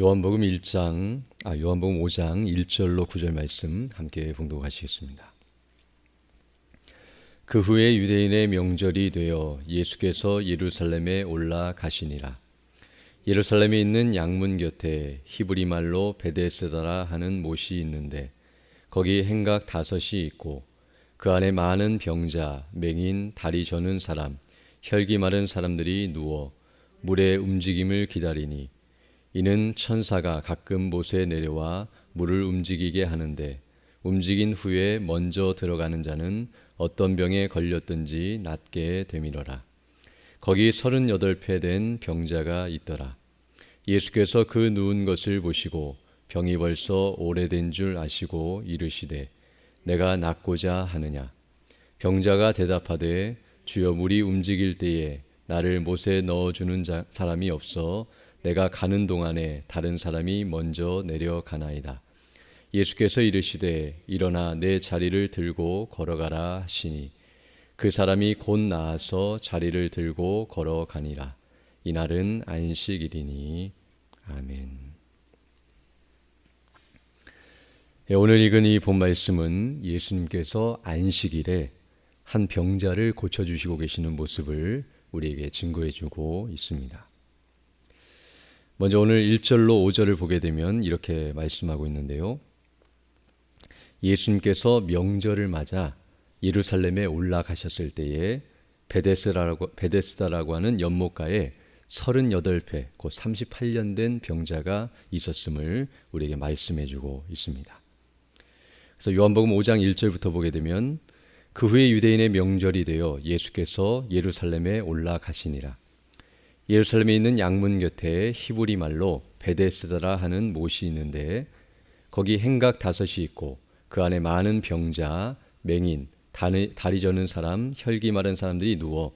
요한복음 5장 1절로 9절 말씀 함께 봉독하시겠습니다. 그 후에 유대인의 명절이 되어 예수께서 예루살렘에 올라가시니라. 예루살렘에 있는 양문 곁에 히브리 말로 베데스다라 하는 못이 있는데 거기 행각 5이 있고 그 안에 많은 병자, 맹인, 다리 저는 사람, 혈기 마른 사람들이 누워 물의 움직임을 기다리니 이는 천사가 가끔 못에 내려와 물을 움직이게 하는데 움직인 후에 먼저 들어가는 자는 어떤 병에 걸렸든지 낫게 되밀어라. 거기 38배 된 병자가 있더라. 예수께서 그 누운 것을 보시고 병이 벌써 오래된 줄 아시고 이르시되 내가 낫고자 하느냐. 병자가 대답하되 주여 물이 움직일 때에 나를 못에 넣어주는 사람이 없어 내가 가는 동안에 다른 사람이 먼저 내려가나이다. 예수께서 이르시되 일어나 내 자리를 들고 걸어가라 하시니 그 사람이 곧 나아서 자리를 들고 걸어가니라. 이날은 안식일이니. 아멘. 오늘 읽은 이 본 말씀은 예수님께서 안식일에 한 병자를 고쳐주시고 계시는 모습을 우리에게 증거해주고 있습니다. 먼저 오늘 1절로 5절을 보게 되면 이렇게 말씀하고 있는데요. 예수님께서 명절을 맞아 예루살렘에 올라가셨을 때에 베데스다라고 하는 연못가에 38배, 곧 38년 된 병자가 있었음을 우리에게 말씀해주고 있습니다. 그래서 요한복음 5장 1절부터 보게 되면 그 후에 유대인의 명절이 되어 예수께서 예루살렘에 올라가시니라. 예루살렘에 있는 양문 곁에 히브리 말로 베데스다라 하는 못이 있는데 거기 행각 5이 있고 그 안에 많은 병자, 맹인, 다리 저는 사람, 혈기 마른 사람들이 누워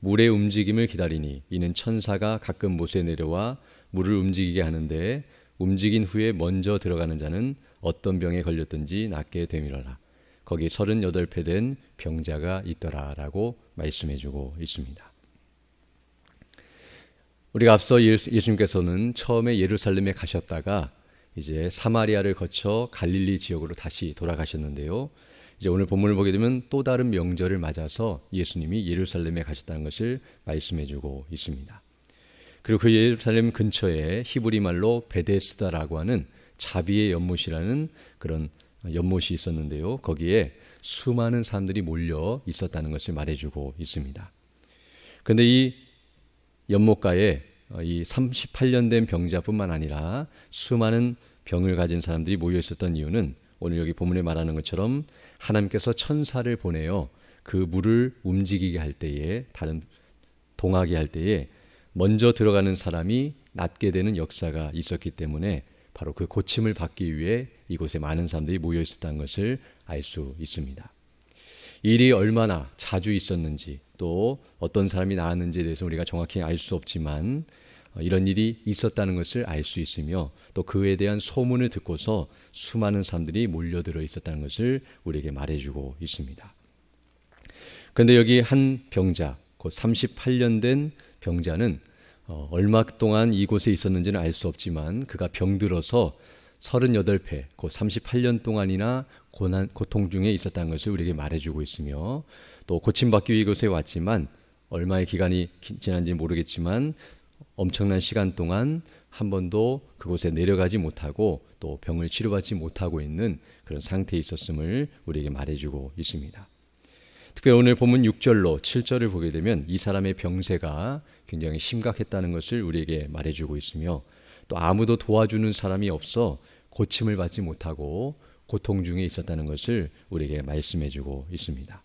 물의 움직임을 기다리니 이는 천사가 가끔 못에 내려와 물을 움직이게 하는데 움직인 후에 먼저 들어가는 자는 어떤 병에 걸렸든지 낫게 되밀어라. 거기 38배 된 병자가 있더라라고 말씀해주고 있습니다. 우리가 앞서 예수님께서는 처음에 예루살렘에 가셨다가 이제 사마리아를 거쳐 갈릴리 지역으로 다시 돌아가셨는데요. 이제 오늘 본문을 보게 되면 또 다른 명절을 맞아서 예수님이 예루살렘에 가셨다는 것을 말씀해주고 있습니다. 그리고 그 예루살렘 근처에 히브리 말로 베데스다라고 하는 자비의 연못이라는 그런 연못이 있었는데요. 거기에 수많은 사람들이 몰려 있었다는 것을 말해주고 있습니다. 그런데 이 연못가에 이 38년 된 병자뿐만 아니라 수많은 병을 가진 사람들이 모여 있었던 이유는 오늘 여기 본문에 말하는 것처럼 하나님께서 천사를 보내어 그 물을 움직이게 할 때에 동하게 할 때에 먼저 들어가는 사람이 낫게 되는 역사가 있었기 때문에 바로 그 고침을 받기 위해 이곳에 많은 사람들이 모여 있었다는 것을 알 수 있습니다. 일이 얼마나 자주 있었는지 또 어떤 사람이 나았는지에 대해서 우리가 정확히 알 수 없지만 이런 일이 있었다는 것을 알 수 있으며 또 그에 대한 소문을 듣고서 수많은 사람들이 몰려들어 있었다는 것을 우리에게 말해주고 있습니다. 그런데 여기 한 병자, 곧 38년 된 병자는 얼마 동안 이곳에 있었는지는 알 수 없지만 그가 병들어서 38회, 곧 38년 동안이나 고통 중에 있었다는 것을 우리에게 말해주고 있으며 또 고침받기 위해 이곳에 왔지만 얼마의 기간이 지난지 모르겠지만 엄청난 시간 동안 한 번도 그곳에 내려가지 못하고 또 병을 치료받지 못하고 있는 그런 상태에 있었음을 우리에게 말해주고 있습니다. 특별히 오늘 본문 6절로 7절을 보게 되면 이 사람의 병세가 굉장히 심각했다는 것을 우리에게 말해주고 있으며 또 아무도 도와주는 사람이 없어 고침을 받지 못하고 고통 중에 있었다는 것을 우리에게 말씀해주고 있습니다.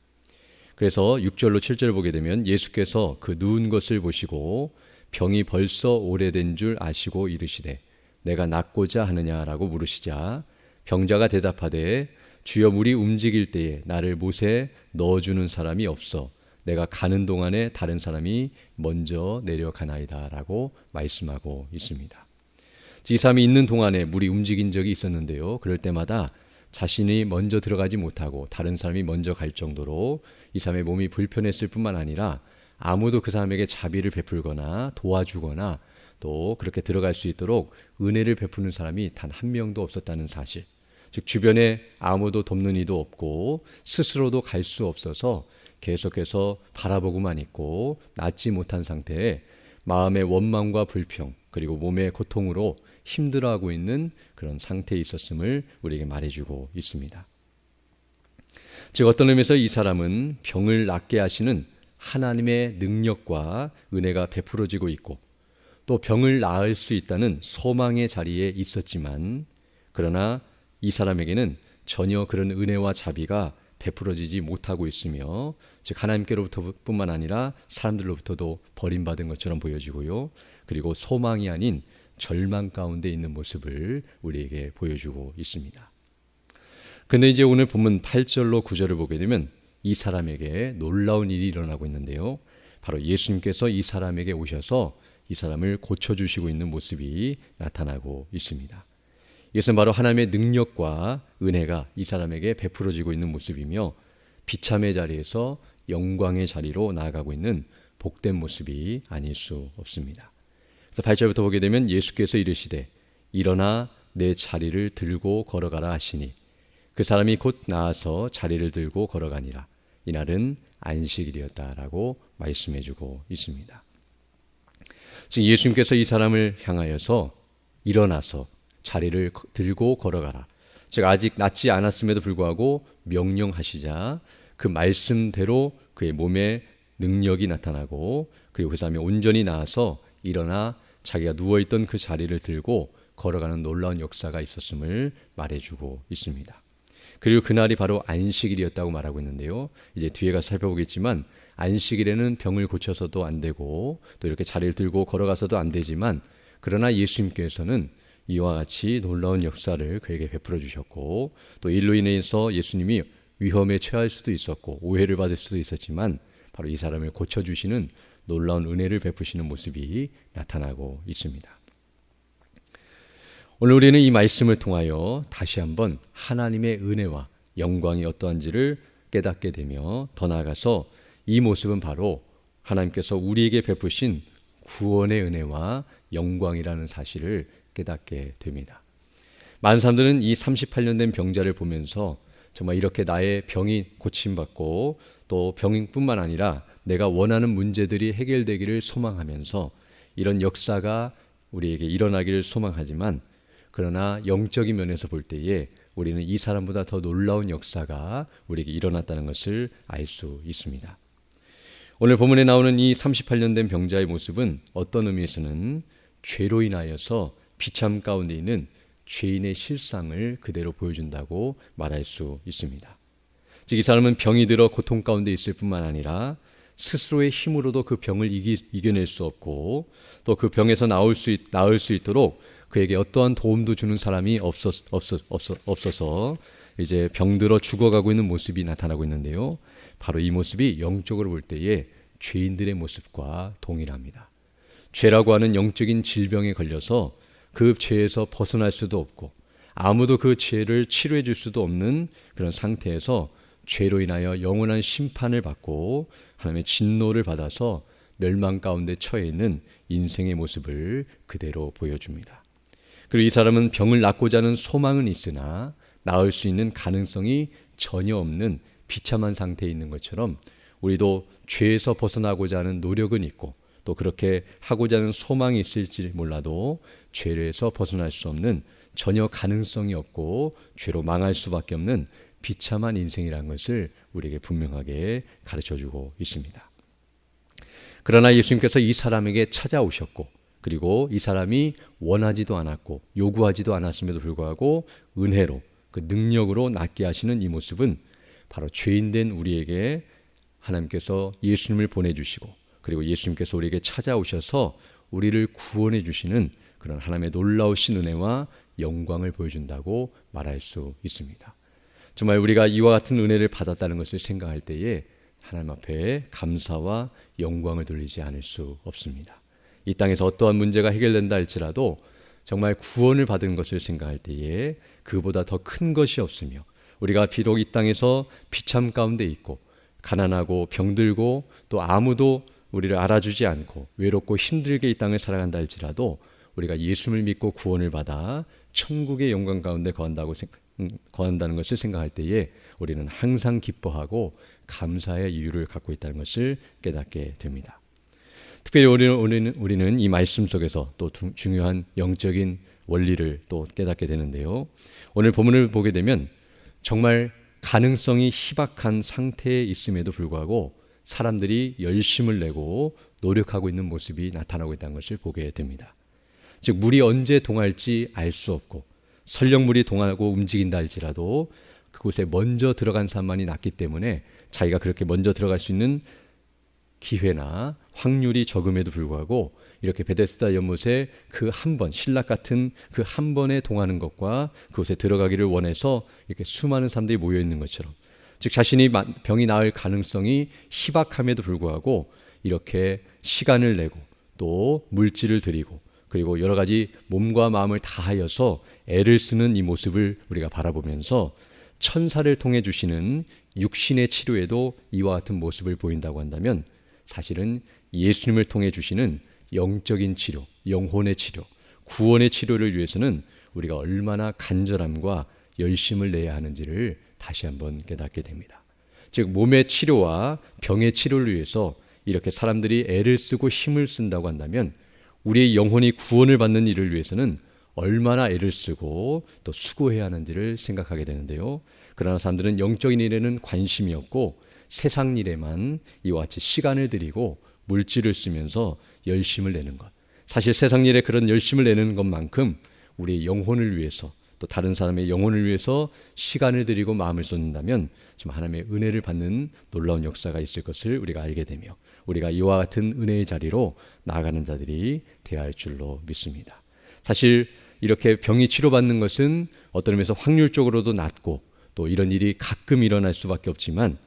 그래서 6절로 7절을 보게 되면 예수께서 그 누운 것을 보시고 병이 벌써 오래된 줄 아시고 이르시되 내가 낫고자 하느냐라고 물으시자 병자가 대답하되 주여 물이 움직일 때에 나를 못에 넣어주는 사람이 없어 내가 가는 동안에 다른 사람이 먼저 내려가나이다 라고 말씀하고 있습니다. 이 사람이 있는 동안에 물이 움직인 적이 있었는데요. 그럴 때마다 자신이 먼저 들어가지 못하고 다른 사람이 먼저 갈 정도로 이 사람의 몸이 불편했을 뿐만 아니라 아무도 그 사람에게 자비를 베풀거나 도와주거나 또 그렇게 들어갈 수 있도록 은혜를 베푸는 사람이 단 한 명도 없었다는 사실. 즉 주변에 아무도 돕는 이도 없고 스스로도 갈 수 없어서 계속해서 바라보고만 있고 낫지 못한 상태에 마음의 원망과 불평 그리고 몸의 고통으로 힘들어하고 있는 그런 상태에 있었음을 우리에게 말해주고 있습니다. 즉 어떤 의미에서 이 사람은 병을 낫게 하시는 하나님의 능력과 은혜가 베풀어지고 있고 또 병을 나을 수 있다는 소망의 자리에 있었지만 그러나 이 사람에게는 전혀 그런 은혜와 자비가 베풀어지지 못하고 있으며 즉 하나님께로부터 뿐만 아니라 사람들로부터도 버림받은 것처럼 보여지고요. 그리고 소망이 아닌 절망 가운데 있는 모습을 우리에게 보여주고 있습니다. 그런데 이제 오늘 본문 8절로 9절을 보게 되면 이 사람에게 놀라운 일이 일어나고 있는데요. 바로 예수님께서 이 사람에게 오셔서 이 사람을 고쳐주시고 있는 모습이 나타나고 있습니다. 이것은 바로 하나님의 능력과 은혜가 이 사람에게 베풀어지고 있는 모습이며 비참의 자리에서 영광의 자리로 나아가고 있는 복된 모습이 아닐 수 없습니다. 그래서 8절부터 보게 되면 예수께서 이르시되 일어나 내 자리를 들고 걸어가라 하시니 그 사람이 곧 나아서 자리를 들고 걸어가니라. 이날은 안식일이었다라고 말씀해주고 있습니다. 즉 예수님께서 이 사람을 향하여서 일어나서 자리를 들고 걸어가라. 즉 아직 낫지 않았음에도 불구하고 명령하시자 그 말씀대로 그의 몸에 능력이 나타나고 그리고 그 사람이 온전히 나아서 일어나 자기가 누워있던 그 자리를 들고 걸어가는 놀라운 역사가 있었음을 말해주고 있습니다. 그리고 그날이 바로 안식일이었다고 말하고 있는데요. 이제 뒤에 가서 살펴보겠지만 안식일에는 병을 고쳐서도 안 되고 또 이렇게 자리를 들고 걸어가서도 안 되지만 그러나 예수님께서는 이와 같이 놀라운 역사를 그에게 베풀어 주셨고 또 일로 인해서 예수님이 위험에 처할 수도 있었고 오해를 받을 수도 있었지만 바로 이 사람을 고쳐주시는 놀라운 은혜를 베푸시는 모습이 나타나고 있습니다. 오늘 우리는 이 말씀을 통하여 다시 한번 하나님의 은혜와 영광이 어떠한지를 깨닫게 되며 더 나아가서 이 모습은 바로 하나님께서 우리에게 베푸신 구원의 은혜와 영광이라는 사실을 깨닫게 됩니다. 많은 사람들은 이 38년 된 병자를 보면서 정말 이렇게 나의 병이 고침받고 또 병뿐만 아니라 내가 원하는 문제들이 해결되기를 소망하면서 이런 역사가 우리에게 일어나기를 소망하지만 그러나 영적인 면에서 볼 때에 우리는 이 사람보다 더 놀라운 역사가 우리에게 일어났다는 것을 알 수 있습니다. 오늘 본문에 나오는 이 38년 된 병자의 모습은 어떤 의미에서는 죄로 인하여서 비참 가운데 있는 죄인의 실상을 그대로 보여준다고 말할 수 있습니다. 즉 이 사람은 병이 들어 고통 가운데 있을 뿐만 아니라 스스로의 힘으로도 그 병을 이겨낼 수 없고 또 그 병에서 나을 수 있도록 그에게 어떠한 도움도 주는 사람이 없어서 이제 병들어 죽어가고 있는 모습이 나타나고 있는데요. 바로 이 모습이 영적으로 볼 때에 죄인들의 모습과 동일합니다. 죄라고 하는 영적인 질병에 걸려서 그 죄에서 벗어날 수도 없고 아무도 그 죄를 치료해 줄 수도 없는 그런 상태에서 죄로 인하여 영원한 심판을 받고 하나님의 진노를 받아서 멸망 가운데 처해 있는 인생의 모습을 그대로 보여줍니다. 그리고 이 사람은 병을 낫고자 하는 소망은 있으나 나을 수 있는 가능성이 전혀 없는 비참한 상태에 있는 것처럼 우리도 죄에서 벗어나고자 하는 노력은 있고 또 그렇게 하고자 하는 소망이 있을지 몰라도 죄에서 벗어날 수 없는 전혀 가능성이 없고 죄로 망할 수밖에 없는 비참한 인생이라는 것을 우리에게 분명하게 가르쳐주고 있습니다. 그러나 예수님께서 이 사람에게 찾아오셨고 그리고 이 사람이 원하지도 않았고 요구하지도 않았음에도 불구하고 은혜로 그 능력으로 낫게 하시는 이 모습은 바로 죄인된 우리에게 하나님께서 예수님을 보내주시고 그리고 예수님께서 우리에게 찾아오셔서 우리를 구원해 주시는 그런 하나님의 놀라우신 은혜와 영광을 보여준다고 말할 수 있습니다. 정말 우리가 이와 같은 은혜를 받았다는 것을 생각할 때에 하나님 앞에 감사와 영광을 돌리지 않을 수 없습니다. 이 땅에서 어떠한 문제가 해결된다 할지라도 정말 구원을 받은 것을 생각할 때에 그보다 더 큰 것이 없으며 우리가 비록 이 땅에서 비참 가운데 있고 가난하고 병들고 또 아무도 우리를 알아주지 않고 외롭고 힘들게 이 땅을 살아간다 할지라도 우리가 예수를 믿고 구원을 받아 천국의 영광 가운데 거한다는 것을 생각할 때에 우리는 항상 기뻐하고 감사의 이유를 갖고 있다는 것을 깨닫게 됩니다. 특별히 우리는 이 말씀 속에서 또 중요한 영적인 원리를 또 깨닫게 되는데요. 오늘 본문을 보게 되면 정말 가능성이 희박한 상태에 있음에도 불구하고 사람들이 열심을 내고 노력하고 있는 모습이 나타나고 있다는 것을 보게 됩니다. 즉 물이 언제 동할지 알 수 없고 설령 물이 동하고 움직인다 할지라도 그곳에 먼저 들어간 사람만이 낫기 때문에 자기가 그렇게 먼저 들어갈 수 있는 기회나 확률이 적음에도 불구하고 이렇게 베데스다 연못에 그 한 번, 신락 같은 그 한 번에 동하는 것과 그곳에 들어가기를 원해서 이렇게 수많은 사람들이 모여 있는 것처럼, 즉 자신이 병이 나을 가능성이 희박함에도 불구하고 이렇게 시간을 내고 또 물질을 들이고 그리고 여러 가지 몸과 마음을 다하여서 애를 쓰는 이 모습을 우리가 바라보면서 천사를 통해 주시는 육신의 치료에도 이와 같은 모습을 보인다고 한다면 사실은 예수님을 통해 주시는 영적인 치료, 영혼의 치료, 구원의 치료를 위해서는 우리가 얼마나 간절함과 열심을 내야 하는지를 다시 한번 깨닫게 됩니다. 즉 몸의 치료와 병의 치료를 위해서 이렇게 사람들이 애를 쓰고 힘을 쓴다고 한다면 우리의 영혼이 구원을 받는 일을 위해서는 얼마나 애를 쓰고 또 수고해야 하는지를 생각하게 되는데요. 그러나 사람들은 영적인 일에는 관심이 없고 세상 일에만 이와 같이 시간을 들이고 물질을 쓰면서 열심을 내는 것, 사실 세상 일에 그런 열심을 내는 것만큼 우리의 영혼을 위해서 또 다른 사람의 영혼을 위해서 시간을 들이고 마음을 쏟는다면 좀 하나님의 은혜를 받는 놀라운 역사가 있을 것을 우리가 알게 되며 우리가 이와 같은 은혜의 자리로 나아가는 자들이 되어야 할 줄로 믿습니다. 사실 이렇게 병이 치료받는 것은 어떤 의미에서 확률적으로도 낮고 또 이런 일이 가끔 일어날 수밖에 없지만,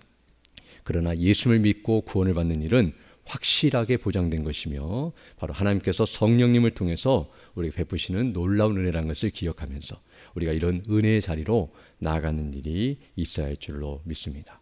그러나 예수를 믿고 구원을 받는 일은 확실하게 보장된 것이며 바로 하나님께서 성령님을 통해서 우리에게 베푸시는 놀라운 은혜라는 것을 기억하면서 우리가 이런 은혜의 자리로 나아가는 일이 있어야 할 줄로 믿습니다.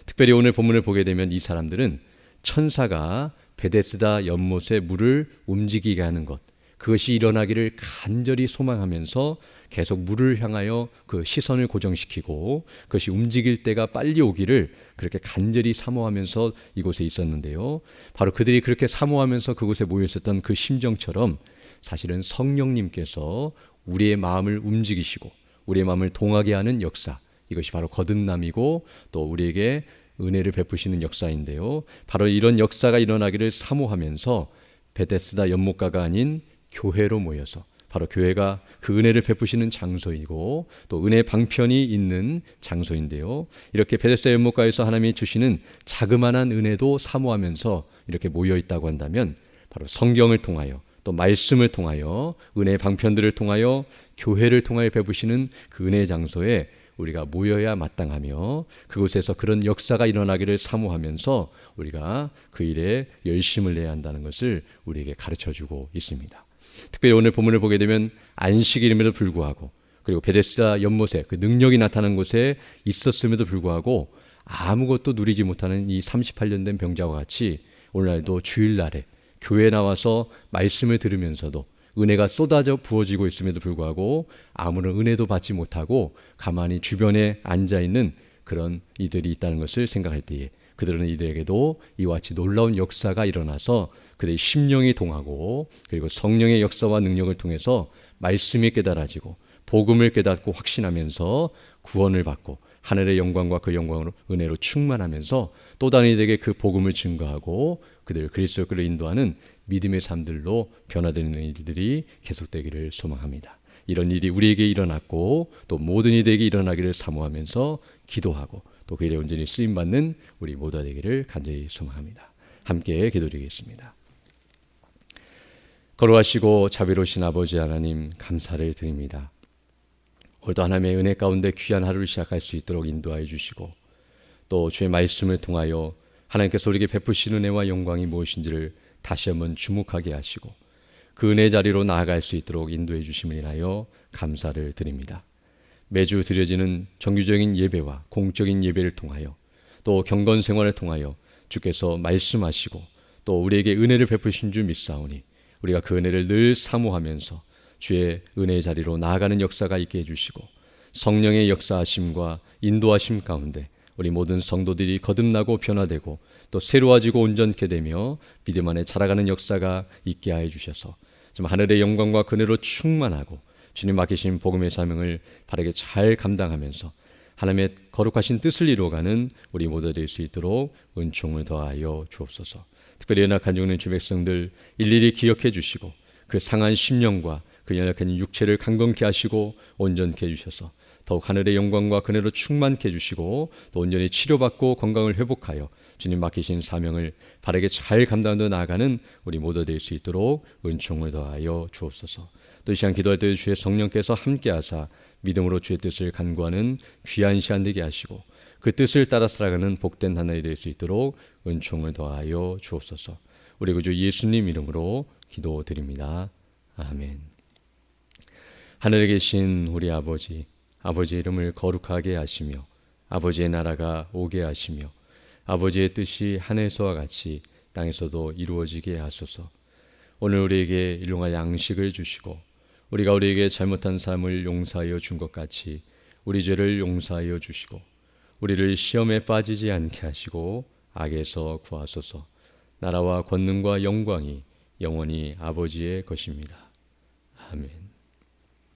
특별히 오늘 본문을 보게 되면 이 사람들은 천사가 베데스다 연못의 물을 움직이게 하는 것, 그것이 일어나기를 간절히 소망하면서 계속 물을 향하여 그 시선을 고정시키고 그것이 움직일 때가 빨리 오기를 그렇게 간절히 사모하면서 이곳에 있었는데요. 바로 그들이 그렇게 사모하면서 그곳에 모여 있었던 그 심정처럼 사실은 성령님께서 우리의 마음을 움직이시고 우리의 마음을 동하게 하는 역사, 이것이 바로 거듭남이고 또 우리에게 은혜를 베푸시는 역사인데요. 바로 이런 역사가 일어나기를 사모하면서 베데스다 연못가가 아닌 교회로 모여서, 바로 교회가 그 은혜를 베푸시는 장소이고 또 은혜 방편이 있는 장소인데요. 이렇게 베데스다 연못가에서 하나님이 주시는 자그마한 은혜도 사모하면서 이렇게 모여 있다고 한다면 바로 성경을 통하여 또 말씀을 통하여 은혜의 방편들을 통하여 교회를 통하여 베푸시는 그 은혜의 장소에 우리가 모여야 마땅하며 그곳에서 그런 역사가 일어나기를 사모하면서 우리가 그 일에 열심을 내야 한다는 것을 우리에게 가르쳐주고 있습니다. 특별히 오늘 본문을 보게 되면 안식일임에도 불구하고 그리고 베데스다 연못에 그 능력이 나타난 곳에 있었음에도 불구하고 아무것도 누리지 못하는 이 38년 된 병자와 같이 오늘날도 주일날에 교회에 나와서 말씀을 들으면서도 은혜가 쏟아져 부어지고 있음에도 불구하고 아무런 은혜도 받지 못하고 가만히 주변에 앉아있는 그런 이들이 있다는 것을 생각할 때에 그들은 이들에게도 이와 같이 놀라운 역사가 일어나서 그들의 심령이 동하고 그리고 성령의 역사와 능력을 통해서 말씀이 깨달아지고 복음을 깨닫고 확신하면서 구원을 받고 하늘의 영광과 그 영광으로 은혜로 충만하면서 또 다른 이들에게 그 복음을 증거하고 그들을 그리스도로 인도하는 믿음의 삶들로 변화되는 일들이 계속되기를 소망합니다. 이런 일이 우리에게 일어났고 또 모든 이들에게 일어나기를 사모하면서 기도하고 또 그 일에 온전히 쓰임받는 우리 모두가 되기를 간절히 소망합니다. 함께 기도드리겠습니다. 거룩하시고 자비로우신 아버지 하나님, 감사를 드립니다. 오늘도 하나님의 은혜 가운데 귀한 하루를 시작할 수 있도록 인도하여 주시고 또 주의 말씀을 통하여 하나님께서 우리에게 베푸신 은혜와 영광이 무엇인지를 다시 한번 주목하게 하시고 그 은혜 자리로 나아갈 수 있도록 인도해 주심을 인하여 감사를 드립니다. 매주 드려지는 정규적인 예배와 공적인 예배를 통하여 또 경건 생활을 통하여 주께서 말씀하시고 또 우리에게 은혜를 베푸신 줄 믿사오니 우리가 그 은혜를 늘 사모하면서 주의 은혜의 자리로 나아가는 역사가 있게 해주시고 성령의 역사하심과 인도하심 가운데 우리 모든 성도들이 거듭나고 변화되고 또 새로워지고 온전케 되며 믿음 안에 자라가는 역사가 있게 하여 주셔서 좀 하늘의 영광과 그네로 충만하고 주님 맡기신 복음의 사명을 바르게 잘 감당하면서 하나님의 거룩하신 뜻을 이루어가는 우리 모두 될 수 있도록 은총을 더하여 주옵소서. 특별히 연약한 중인 주 백성들 일일이 기억해 주시고 그 상한 심령과 그 연약한 육체를 강건케 하시고 온전케 해주셔서 더욱 하늘의 영광과 그네로 충만케 해주시고 또 온전히 치료받고 건강을 회복하여 주님 맡기신 사명을 바르게 잘 감당하며 나아가는 우리 모두 될 수 있도록 은총을 더하여 주옵소서. 또 이 시간 기도할 때 주의 성령께서 함께하사 믿음으로 주의 뜻을 간구하는 귀한 시간 되게 하시고 그 뜻을 따라 살아가는 복된 하나이 될 수 있도록 은총을 더하여 주옵소서. 우리 구주 예수님 이름으로 기도드립니다. 아멘. 하늘에 계신 우리 아버지, 아버지의 이름을 거룩하게 하시며 아버지의 나라가 오게 하시며 아버지의 뜻이 하늘에서와 같이 땅에서도 이루어지게 하소서. 오늘 우리에게 일용할 양식을 주시고 우리가 우리에게 잘못한 삶을 용서하여 준 것 같이 우리 죄를 용서하여 주시고 우리를 시험에 빠지지 않게 하시고 악에서 구하소서. 나라와 권능과 영광이 영원히 아버지의 것입니다. 아멘.